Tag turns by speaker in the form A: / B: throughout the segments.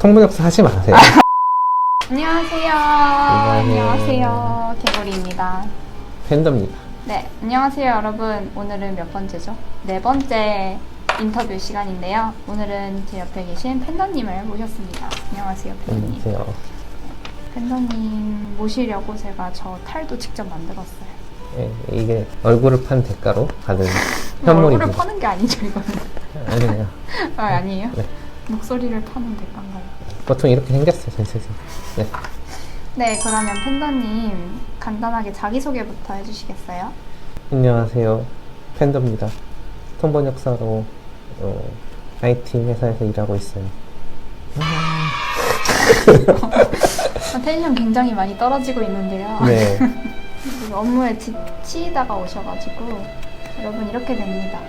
A: 통번역사 하지 마세요.
B: 안녕하세요. 안녕하세요. 개구리입니다.
A: 팬더입니다.
B: 네, 안녕하세요 여러분. 오늘은 몇 번째죠? 네 번째 인터뷰 시간인데요. 오늘은 제 옆에 계신 팬더님을 모셨습니다. 안녕하세요 팬더님.
A: 안녕하세요.
B: 팬더님 모시려고 제가 저 탈도 직접 만들었어요.
A: 예, 이게 얼굴을 판 대가로 받은
B: 얼굴을
A: 현물입니다.
B: 파는 게 아니죠 이거는.
A: 아니에요.
B: 아니에요?
A: 네.
B: 목소리를 파는 대가인가요?
A: 보통 이렇게 생겼어요, 전 세상. 네.
B: 네, 그러면 팬더님 간단하게 자기소개부터 해주시겠어요?
A: 안녕하세요. 팬더입니다. 통번역사로 IT 회사에서 일하고 있어요.
B: 텐션 굉장히 많이 떨어지고 있는데요.
A: 네.
B: 업무에 지치다가 오셔가지고 여러분 이렇게 됩니다.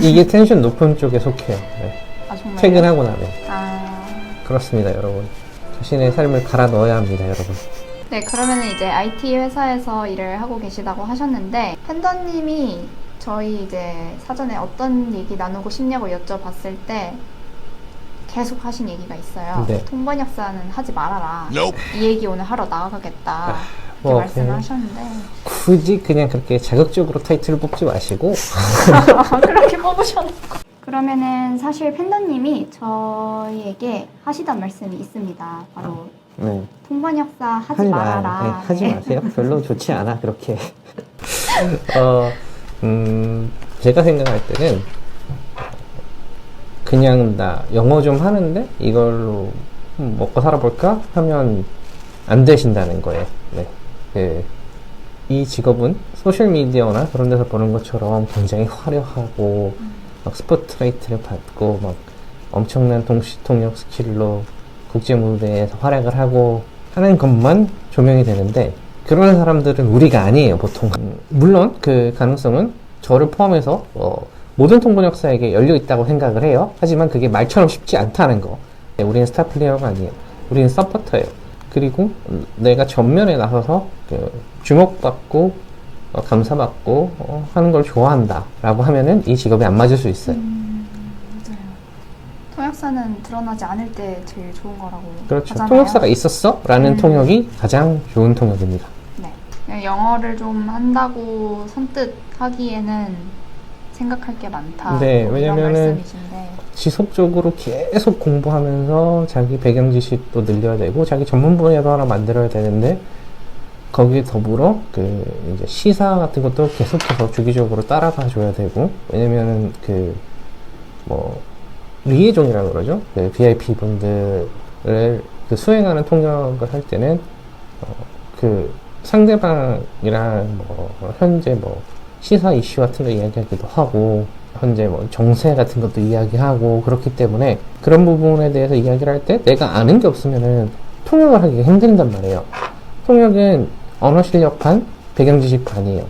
A: 이게 텐션 높은 쪽에 속해요. 네.
B: 아 정말요?
A: 퇴근하고 나면.
B: 아...
A: 그렇습니다, 여러분. 자신의 삶을 갈아 넣어야 합니다, 여러분.
B: 네, 그러면 이제 IT 회사에서 일을 하고 계시다고 하셨는데 팬더님이 저희 이제 사전에 어떤 얘기 나누고 싶냐고 여쭤봤을 때 계속 하신 얘기가 있어요.
A: 네.
B: 통번역사는 하지 말아라. 이 얘기 오늘 하러 나가겠다. 이렇게 말씀을 하셨는데
A: 굳이 그냥 그렇게 자극적으로 타이틀을 뽑지 마시고
B: 그렇게 뽑으셨고 그러면은 사실 팬더님이 저희에게 하시던 말씀이 있습니다. 바로
A: 네.
B: 통번역사 하지 말아라.
A: 네, 하지 마세요. 별로 좋지 않아, 그렇게. 제가 생각할 때는 그냥 나 영어 좀 하는데 이걸로 먹고 살아볼까 하면 안 되신다는 거예요. 네. 이 직업은 소셜미디어나 그런 데서 보는 것처럼 굉장히 화려하고 막 스포트라이트를 받고 막 엄청난 동시통역 스킬로 국제 무대에서 활약을 하고 하는 것만 조명이 되는데 그런 사람들은 우리가 아니에요, 보통. 물론 그 가능성은 저를 포함해서 모든 통번역사에게 열려 있다고 생각을 해요. 하지만 그게 말처럼 쉽지 않다는 거. 네, 우리는 스타 플레이어가 아니에요. 우리는 서포터예요. 그리고 내가 전면에 나서서 주목받고 감사받고 하는 걸 좋아한다 라고 하면은 이 직업에 안 맞을 수 있어요.
B: 맞아요. 통역사는 드러나지 않을 때 제일 좋은 거라고
A: 그렇죠.
B: 하잖아요.
A: 통역사가 있었어? 라는 통역이 가장 좋은 통역입니다.
B: 네. 그냥 영어를 좀 한다고 선뜻 하기에는 생각할 게 많다.
A: 네,
B: 뭐
A: 왜냐면은
B: 이런 말씀이신데.
A: 지속적으로 계속 공부하면서 자기 배경 지식도 늘려야 되고 자기 전문 분야도 하나 만들어야 되는데 거기에 더불어 이제 시사 같은 것도 계속해서 주기적으로 따라가 줘야 되고 왜냐면은 리에종이라고 그러죠. VIP 분들을 수행하는 통역을 할 때는 상대방이랑 현재 시사 이슈 같은 거 이야기하기도 하고 현재 정세 같은 것도 이야기하고 그렇기 때문에 그런 부분에 대해서 이야기를 할 때 내가 아는 게 없으면은 통역을 하기가 힘든단 말이에요. 통역은 언어 실력 반, 배경 지식 반이에요.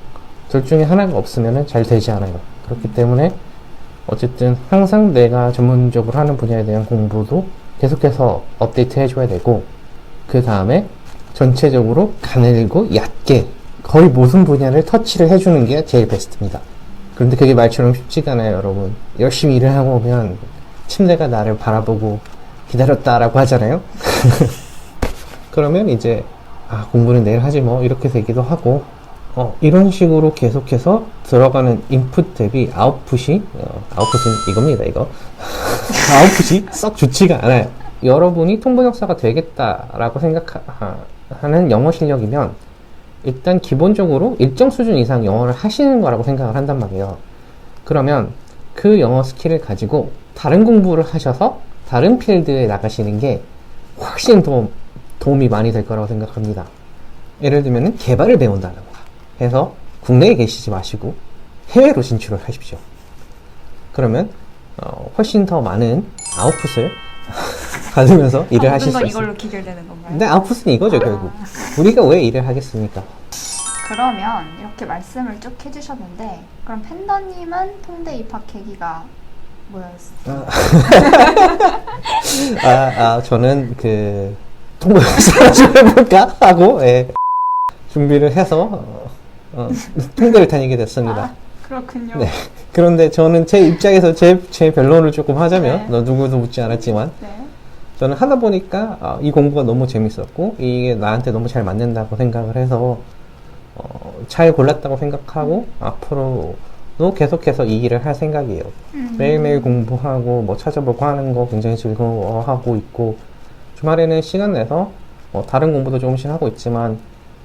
A: 둘 중에 하나가 없으면은 잘 되지 않아요. 그렇기 때문에 어쨌든 항상 내가 전문적으로 하는 분야에 대한 공부도 계속해서 업데이트 해줘야 되고 그 다음에 전체적으로 가늘고 얕게 거의 모든 분야를 터치를 해주는 게 제일 베스트입니다. 그런데 그게 말처럼 쉽지가 않아요, 여러분. 열심히 일을 하고 오면 침대가 나를 바라보고 기다렸다라고 하잖아요. 그러면 이제 공부는 내일 하지 뭐 이렇게 되기도 하고 이런 식으로 계속해서 들어가는 인풋 대비 아웃풋이 아웃풋은 이겁니다, 이거. 아웃풋이 썩 좋지가 않아요. 여러분이 통번역사가 되겠다라고 생각하는 영어 실력이면 일단 기본적으로 일정 수준 이상 영어를 하시는 거라고 생각을 한단 말이에요. 그러면 그 영어 스킬을 가지고 다른 공부를 하셔서 다른 필드에 나가시는 게 훨씬 도움이 많이 될 거라고 생각합니다. 예를 들면 개발을 배운다던가 해서 국내에 계시지 마시고 해외로 진출을 하십시오. 그러면 훨씬 더 많은 아웃풋을 받으면서 일을 하실 수 있어요.
B: 이걸로 기결되는 건가요?
A: 근데 아웃풋은 이거죠, 결국. 우리가 왜 일을 하겠습니까?
B: 그러면 이렇게 말씀을 쭉 해주셨는데 그럼 팬더님은 통대 입학 계기가 뭐였어요?
A: 저는 통번역사 좀 해볼까? 하고 준비를 해서 통대를 다니게 됐습니다.
B: 그렇군요.
A: 네. 그런데 저는 제 입장에서 제 변론을 조금 하자면
B: 네.
A: 누구도 묻지 않았지만
B: 네.
A: 저는 하다 보니까 이 공부가 너무 재밌었고 이게 나한테 너무 잘 맞는다고 생각을 해서 잘 골랐다고 생각하고 앞으로도 계속해서 이 일을 할 생각이에요. 매일매일 공부하고 뭐 찾아보고 하는 거 굉장히 즐거워하고 있고 주말에는 시간 내서 다른 공부도 조금씩 하고 있지만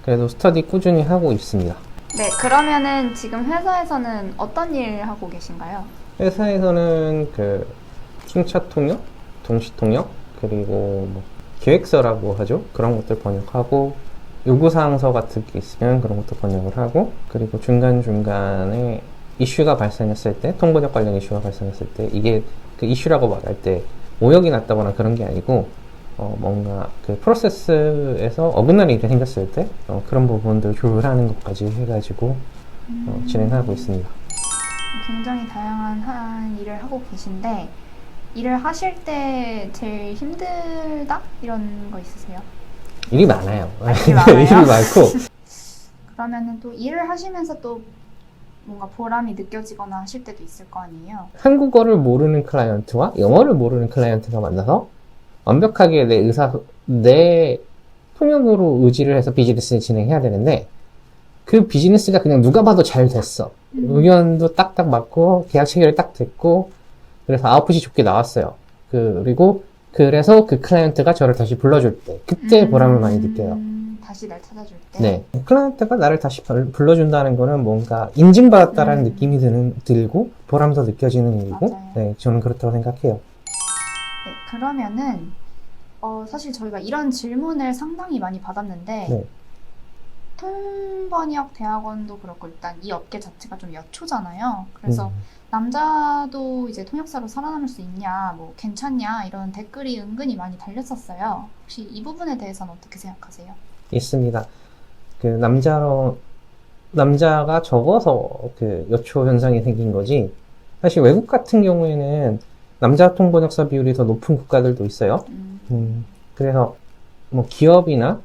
A: 그래도 스터디 꾸준히 하고 있습니다.
B: 네, 그러면은 지금 회사에서는 어떤 일 하고 계신가요?
A: 회사에서는 그 순차 통역, 동시 통역, 그리고 뭐 기획서라고 하죠. 그런 것들 번역하고 요구사항서 같은 게 있으면 그런 것도 번역을 하고 그리고 중간중간에 이슈가 발생했을 때, 통번역 관련 이슈가 발생했을 때 이게 그 이슈라고 말할 때 오역이 났다거나 그런 게 아니고 뭔가 그 프로세스에서 어긋난 일이 생겼을 때 그런 부분들 조율하는 것까지 해가지고 진행하고 있습니다.
B: 굉장히 다양한 일을 하고 계신데 일을 하실 때 제일 힘들다? 이런 거 있으세요?
A: 일이 많아요.
B: 일이 많아요?
A: 일이 많고
B: 그러면은 또 일을 하시면서 또 뭔가 보람이 느껴지거나 하실 때도 있을 거 아니에요?
A: 한국어를 모르는 클라이언트와 영어를 모르는 클라이언트가 만나서 완벽하게 내 통역으로 의지를 해서 비즈니스를 진행해야 되는데 그 비즈니스가 그냥 누가 봐도 잘 됐어. 의견도 딱딱 맞고 계약 체결이 딱 됐고 그래서 아웃풋이 좋게 나왔어요. 그리고 그래서 그 클라이언트가 저를 다시 불러줄 때 그때 보람을 많이 느껴요.
B: 다시 날 찾아줄 때?
A: 네. 클라이언트가 나를 다시 불러준다는 거는 뭔가 인증받았다라는 느낌이 들고 보람도 느껴지는 일이고
B: 맞아요.
A: 네, 저는 그렇다고 생각해요.
B: 네, 그러면은 사실 저희가 이런 질문을 상당히 많이 받았는데
A: 네.
B: 통번역 대학원도 그렇고 일단 이 업계 자체가 좀 여초잖아요. 그래서 남자도 이제 통역사로 살아남을 수 있냐, 뭐 괜찮냐 이런 댓글이 은근히 많이 달렸었어요. 혹시 이 부분에 대해서는 어떻게 생각하세요?
A: 있습니다. 그 남자가 적어서 그 여초 현상이 생긴 거지. 사실 외국 같은 경우에는 남자 통번역사 비율이 더 높은 국가들도 있어요. 그래서 뭐 기업이나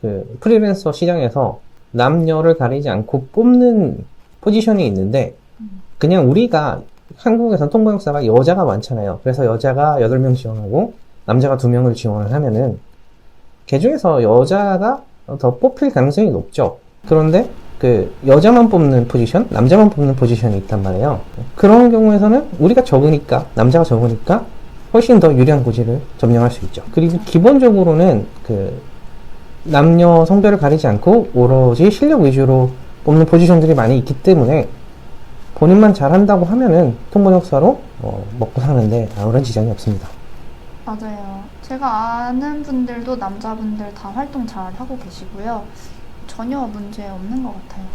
A: 그 프리랜서 시장에서 남녀를 가리지 않고 뽑는 포지션이 있는데 그냥 우리가 한국에선 통번역사가 여자가 많잖아요. 그래서 여자가 8명 지원하고 남자가 2명을 지원을 하면은 그 중에서 여자가 더 뽑힐 가능성이 높죠. 그런데 그 여자만 뽑는 포지션, 남자만 뽑는 포지션이 있단 말이에요. 그런 경우에서는 우리가 적으니까, 남자가 적으니까 훨씬 더 유리한 고지를 점령할 수 있죠. 그리고 기본적으로는 그 남녀 성별을 가리지 않고 오로지 실력 위주로 뽑는 포지션들이 많이 있기 때문에 본인만 잘한다고 하면은 통번역사로 먹고 사는데 아무런 지장이 없습니다.
B: 맞아요. 제가 아는 분들도 남자분들 다 활동 잘 하고 계시고요. 전혀 문제 없는 것 같아요.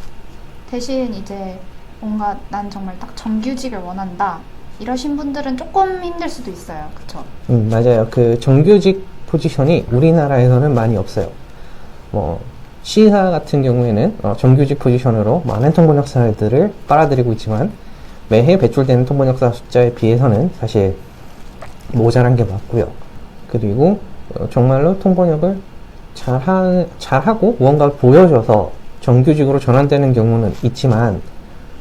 B: 대신 이제 뭔가 난 정말 딱 정규직을 원한다. 이러신 분들은 조금 힘들 수도 있어요. 그쵸?
A: 맞아요. 그 정규직 포지션이 우리나라에서는 많이 없어요. 뭐 C사 같은 경우에는 정규직 포지션으로 많은 통번역사들을 빨아들이고 있지만 매해 배출되는 통번역사 숫자에 비해서는 사실 모자란 게 맞고요. 그리고 정말로 통번역을 잘하고 무언가를 보여줘서 정규직으로 전환되는 경우는 있지만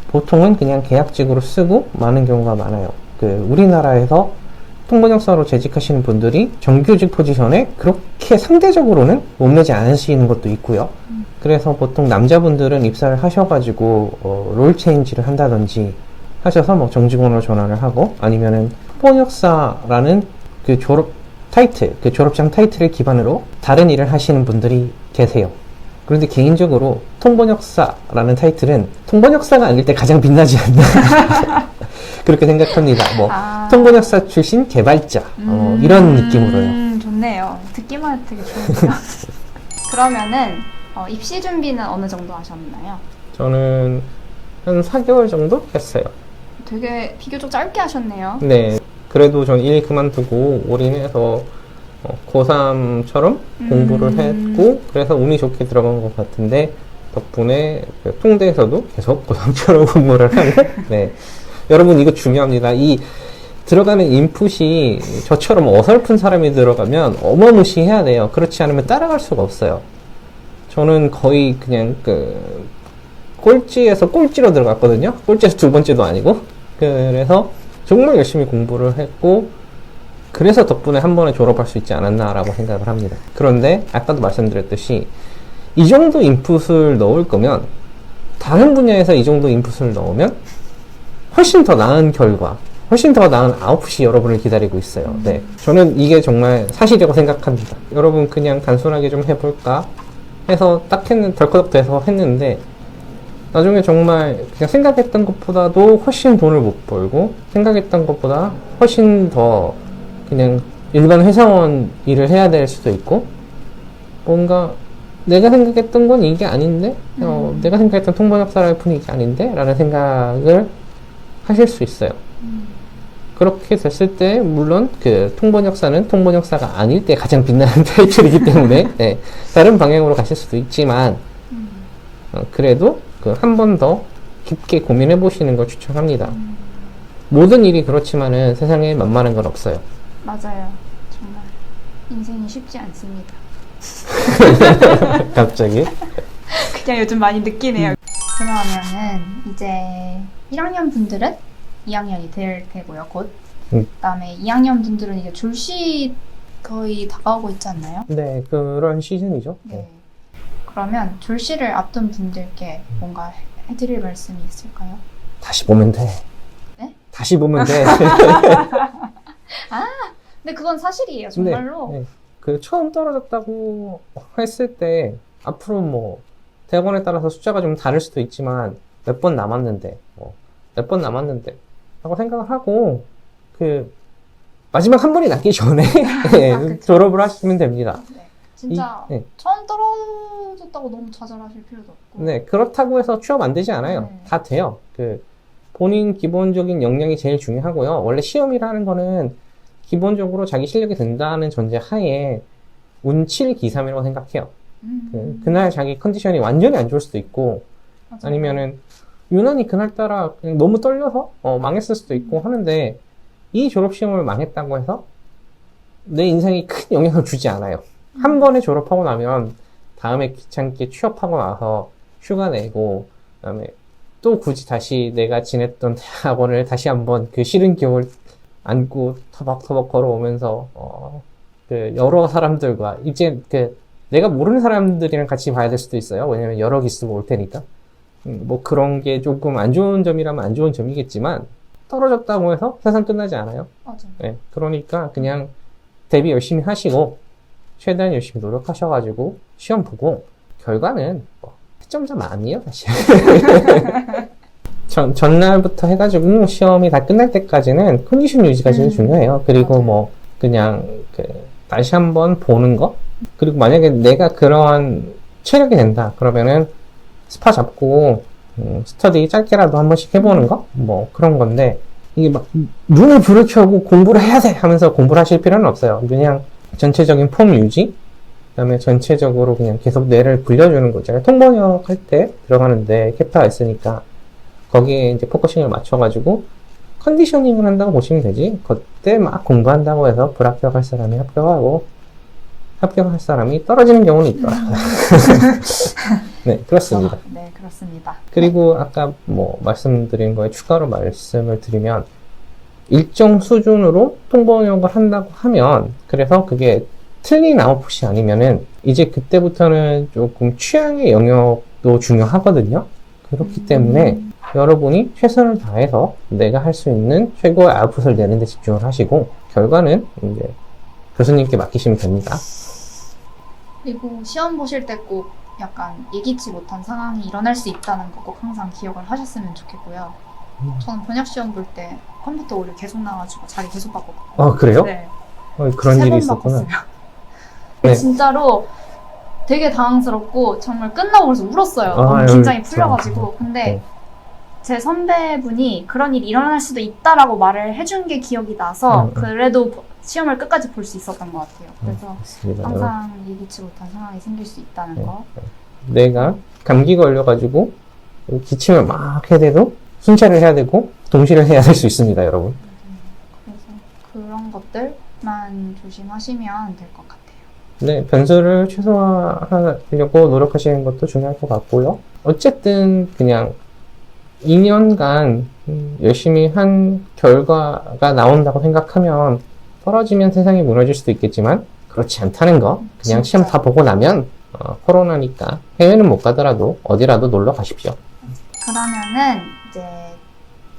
A: 보통은 그냥 계약직으로 쓰고 많은 경우가 많아요. 그 우리나라에서 통번역사로 재직하시는 분들이 정규직 포지션에 그렇게 상대적으로는 몸내지 않으시는 것도 있고요. 그래서 보통 남자분들은 입사를 하셔가지고 롤 체인지를 한다든지 하셔서 뭐 정직원으로 전환을 하고 아니면은 통번역사라는 그 타이틀, 그 졸업장 타이틀을 기반으로 다른 일을 하시는 분들이 계세요. 그런데 개인적으로 통번역사라는 타이틀은 통번역사가 아닐 때 가장 빛나지 않나 그렇게 생각합니다. 뭐 통번역사 출신 개발자 이런 느낌으로요.
B: 좋네요. 듣기만 해도 되게 좋은데요. 그러면은 입시 준비는 어느 정도 하셨나요?
A: 저는 한 4개월 정도 했어요.
B: 되게 비교적 짧게 하셨네요.
A: 네. 그래도 전 일 그만두고 올인해서 고3처럼 공부를 했고 그래서 운이 좋게 들어간 것 같은데 덕분에 그 통대에서도 계속 고3처럼 공부를 하는 네. 여러분 이거 중요합니다. 이 들어가는 인풋이 저처럼 어설픈 사람이 들어가면 어마무시해야 돼요. 그렇지 않으면 따라갈 수가 없어요. 저는 거의 그냥 그 꼴찌에서 꼴찌로 들어갔거든요. 꼴찌에서 2번째도 아니고 그래서 정말 열심히 공부를 했고 그래서 덕분에 한 번에 졸업할 수 있지 않았나라고 생각을 합니다. 그런데 아까도 말씀드렸듯이 이 정도 인풋을 넣을 거면 다른 분야에서 이 정도 인풋을 넣으면 훨씬 더 나은 결과, 훨씬 더 나은 아웃풋이 여러분을 기다리고 있어요. 네, 저는 이게 정말 사실이라고 생각합니다. 여러분 그냥 단순하게 좀 해볼까 해서 딱 덜커덕 돼서 했는데 나중에 정말 그냥 생각했던 것보다도 훨씬 돈을 못 벌고 생각했던 것보다 훨씬 더 그냥 일반 회사원 일을 해야 될 수도 있고 뭔가 내가 생각했던 건 이게 아닌데 내가 생각했던 통번역사라는 분이 이게 아닌데 라는 생각을 하실 수 있어요. 그렇게 됐을 때 물론 그 통번역사는 통번역사가 아닐 때 가장 빛나는 타이틀이기 때문에 네, 다른 방향으로 가실 수도 있지만 그래도 그 한 번 더 깊게 고민해 보시는 걸 추천합니다. 모든 일이 그렇지만은 세상에 만만한 건 없어요.
B: 맞아요. 정말 인생이 쉽지 않습니다.
A: 갑자기?
B: 그냥 요즘 많이 느끼네요. 그러면은 이제 1학년 분들은 2학년이 될 테고요, 곧. 그다음에 2학년 분들은 이제 졸시 거의 다가오고 있지 않나요?
A: 네, 그런 시즌이죠.
B: 네. 그러면 졸시를 앞둔 분들께 뭔가 해드릴 말씀이 있을까요?
A: 다시 보면 돼.
B: 네?
A: 다시 보면 돼.
B: 근데 그건 사실이에요, 정말로.
A: 네. 그 처음 떨어졌다고 했을 때 앞으로 뭐 대학원에 따라서 숫자가 좀 다를 수도 있지만 몇 번 남았는데 몇 번 남았는데 라고 생각을 하고 그 마지막 한 번이 남기 전에 네, 졸업을 하시면 됩니다.
B: 네. 진짜
A: 네.
B: 처음 떨어졌다고 너무 좌절하실 필요도 없고.
A: 네, 그렇다고 해서 취업 안 되지 않아요.
B: 네.
A: 다 돼요. 그 본인 기본적인 역량이 제일 중요하고요. 원래 시험이라는 거는 기본적으로 자기 실력이 된다는 전제 하에 운칠 기삼이라고 생각해요. 그날 자기 컨디션이 완전히 안 좋을 수도 있고,
B: 맞아요.
A: 아니면은 유난히 그날따라 그냥 너무 떨려서 망했을 수도 있고 하는데, 이 졸업시험을 망했다고 해서 내 인생에 큰 영향을 주지 않아요. 한 번에 졸업하고 나면 다음에 귀찮게 취업하고 나서 휴가 내고, 그다음에 또 굳이 다시 내가 지냈던 대학원을 다시 한번 그 싫은 기억을 안고 터벅터벅 걸어오면서 그 여러 사람들과 이제 그 내가 모르는 사람들이랑 같이 봐야 될 수도 있어요. 왜냐면 여러 기수가 올 테니까. 뭐 그런 게 조금 안 좋은 점이라면 안 좋은 점이겠지만 떨어졌다고 해서 세상 끝나지 않아요.
B: 맞아.
A: 네, 그러니까 그냥 대비 열심히 하시고 최대한 열심히 노력하셔가지고 시험 보고 결과는 뭐 채점자 마음이에요, 사실. 전날부터 해가지고 시험이 다 끝날 때까지는 컨디션 유지가 제일 중요해요. 그리고
B: 맞아요.
A: 뭐 그냥 다시 한번 보는 거. 그리고 만약에 내가 그러한 체력이 된다 그러면은 스파 잡고 스터디 짧게라도 한 번씩 해보는 거? 뭐 그런 건데 이게 막 눈에 불을 켜고 공부를 해야 돼 하면서 공부를 하실 필요는 없어요. 그냥 전체적인 폼 유지, 그다음에 전체적으로 그냥 계속 뇌를 불려주는 거. 제가 통번역 할 때 들어가는데 캡타가 있으니까 거기에 이제 포커싱을 맞춰가지고 컨디셔닝을 한다고 보시면 되지. 그때 막 공부한다고 해서 불합격할 사람이 합격하고 합격할 사람이 떨어지는 경우는 있더라고요. 네, 그렇습니다.
B: 네, 그렇습니다.
A: 그리고 아까 뭐 말씀드린 거에 추가로 말씀을 드리면 일정 수준으로 통번역을 한다고 하면 그래서 그게 틀린 아웃풋이 아니면은 이제 그때부터는 조금 취향의 영역도 중요하거든요. 그렇기 때문에 여러분이 최선을 다해서 내가 할 수 있는 최고의 아웃풋을 내는 데 집중을 하시고 결과는 이제 교수님께 맡기시면 됩니다.
B: 그리고 시험 보실 때 꼭 약간 예기치 못한 상황이 일어날 수 있다는 거 꼭 항상 기억을 하셨으면 좋겠고요. 저는 번역 시험 볼 때 컴퓨터 오류 계속 나와가지고 자리 계속 바꿨거든요.
A: 그래요?
B: 네.
A: 그런 일이
B: 3번
A: 있었구나.
B: 바꿨어요.
A: 네.
B: 진짜로 되게 당황스럽고 정말 끝나고 그래서 울었어요. 너무
A: 아유,
B: 긴장이
A: 참.
B: 풀려가지고. 근데
A: 네.
B: 제 선배분이 그런 일이 일어날 수도 있다라고 말을 해준 게 기억이 나서 그래도 시험을 끝까지 볼 수 있었던 것 같아요. 그래서
A: 맞습니다.
B: 항상 예기치 못한 상황이 생길 수 있다는
A: 네.
B: 거.
A: 내가 감기 걸려가지고 기침을 막 해야 돼도 순찰을 해야 되고 동시를 해야 될 수 있습니다, 여러분.
B: 그래서 그런 것들만 조심하시면 될 것 같아요.
A: 네, 변수를 최소화하려고 노력하시는 것도 중요할 것 같고요. 어쨌든 그냥 2년간 열심히 한 결과가 나온다고 생각하면 떨어지면 세상이 무너질 수도 있겠지만 그렇지 않다는 거 그냥
B: 진짜.
A: 시험 다 보고 나면 코로나니까 해외는 못 가더라도 어디라도 놀러 가십시오.
B: 그러면은 이제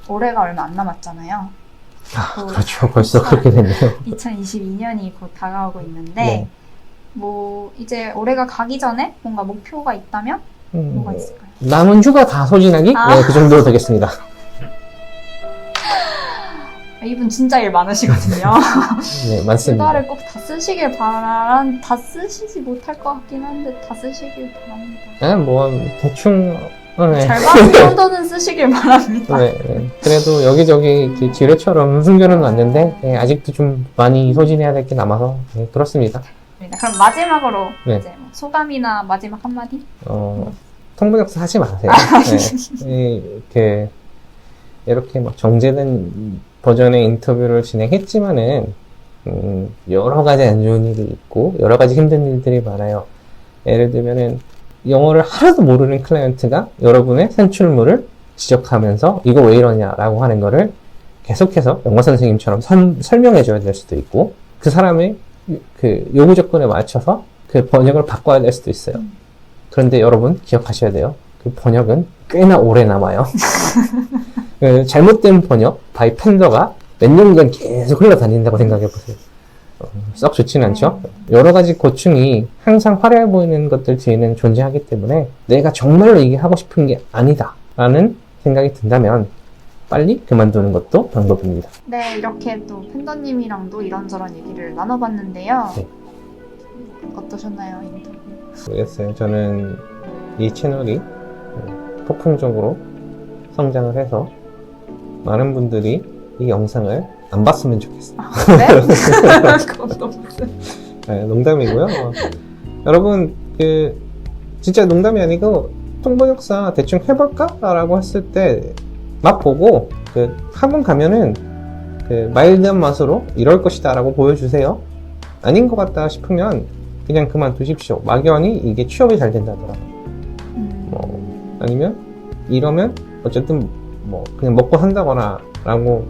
B: 올해가 얼마 안 남았잖아요.
A: 그렇죠. 벌써 그렇게 됐네요.
B: 2022년이 곧 다가오고 있는데
A: 네.
B: 뭐 이제 올해가 가기 전에 뭔가 목표가 있다면 뭐가 있을까요?
A: 남은 휴가 다 소진하기?
B: 아.
A: 네, 그 정도로 되겠습니다.
B: 이분 진짜 일 많으시거든요.
A: 네, 맞습니다.
B: 휴가를 꼭 다 쓰시길 다 쓰시지 못할 것 같긴 한데 다 쓰시길 바랍니다.
A: 뭐 대충 네.
B: 절반 정도는 쓰시길 바랍니다.
A: 네, 네. 그래도 여기저기 이렇게 지뢰처럼 숨겨는 왔는데 네, 아직도 좀 많이 소진해야 될 게 남아서 네, 그렇습니다.
B: 그럼 마지막으로
A: 네.
B: 이제 뭐 소감이나 마지막 한마디?
A: 통번역사 하지 마세요. 네. 이렇게 막 정제된 버전의 인터뷰를 진행했지만은 여러 가지 안 좋은 일이 있고 여러 가지 힘든 일들이 많아요. 예를 들면은 영어를 하나도 모르는 클라이언트가 여러분의 산출물을 지적하면서 이거 왜 이러냐라고 하는 거를 계속해서 영어 선생님처럼 설명해 줘야 될 수도 있고 그 사람의 그 요구 조건에 맞춰서 그 번역을 바꿔야 될 수도 있어요. 그런데 여러분 기억하셔야 돼요. 그 번역은 꽤나 오래 남아요. 그 잘못된 번역, 바이 팬더가 몇 년간 계속 흘러다닌다고 생각해 보세요. 썩 좋지는 않죠? 여러 가지 고충이 항상 화려해 보이는 것들 뒤에는 존재하기 때문에 내가 정말로 이게 하고 싶은 게 아니다 라는 생각이 든다면 빨리 그만두는 것도 방법입니다.
B: 네, 이렇게 또 팬더님이랑도 이런저런 얘기를 나눠봤는데요.
A: 네.
B: 어떠셨나요, 인터뷰?
A: 모르겠어요. 저는 이 채널이 폭풍적으로 성장을 해서 많은 분들이 이 영상을 안 봤으면 좋겠어요.
B: 그래? 그것도 무슨...
A: 네, 농담이고요. 여러분, 진짜 농담이 아니고, 통번역사 대충 해볼까? 라고 했을 때, 막 보고, 학원 가면은, 마일드한 맛으로 이럴 것이다 라고 보여주세요. 아닌 것 같다 싶으면, 그냥 그만두십시오. 막연히 이게 취업이 잘 된다더라. 아니면, 이러면, 어쨌든, 그냥 먹고 산다거나, 라고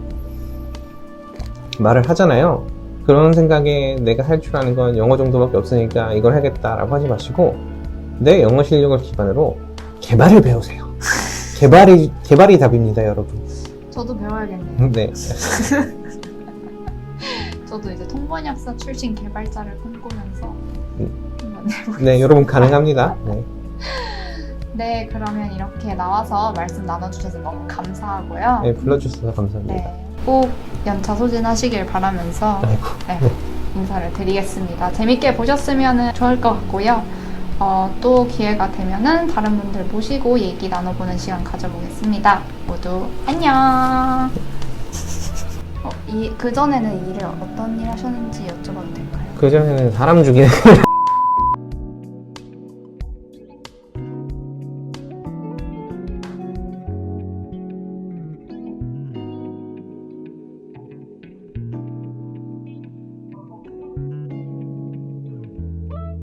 A: 말을 하잖아요. 그런 생각에 내가 할 줄 아는 건 영어 정도밖에 없으니까 이걸 하겠다라고 하지 마시고 내 영어 실력을 기반으로 개발을 배우세요. 개발이 답입니다, 여러분.
B: 저도 배워야겠네요.
A: 네.
B: 저도 이제 통번역사 출신 개발자를 꿈꾸면서 한번 해보겠습니다.
A: 네, 여러분 가능합니다. 네.
B: 네, 그러면 이렇게 나와서 말씀 나눠주셔서 너무 감사하고요.
A: 네, 불러주셔서 감사합니다.
B: 네, 꼭 연차 소진하시길 바라면서
A: 아이고.
B: 네, 인사를 드리겠습니다. 재밌게 보셨으면 좋을 것 같고요. 또 기회가 되면은 다른 분들 모시고 얘기 나눠보는 시간 가져보겠습니다. 모두 안녕. 그전에는 일을 어떤 일 하셨는지 여쭤봐도 될까요?
A: 그전에는 사람 죽이는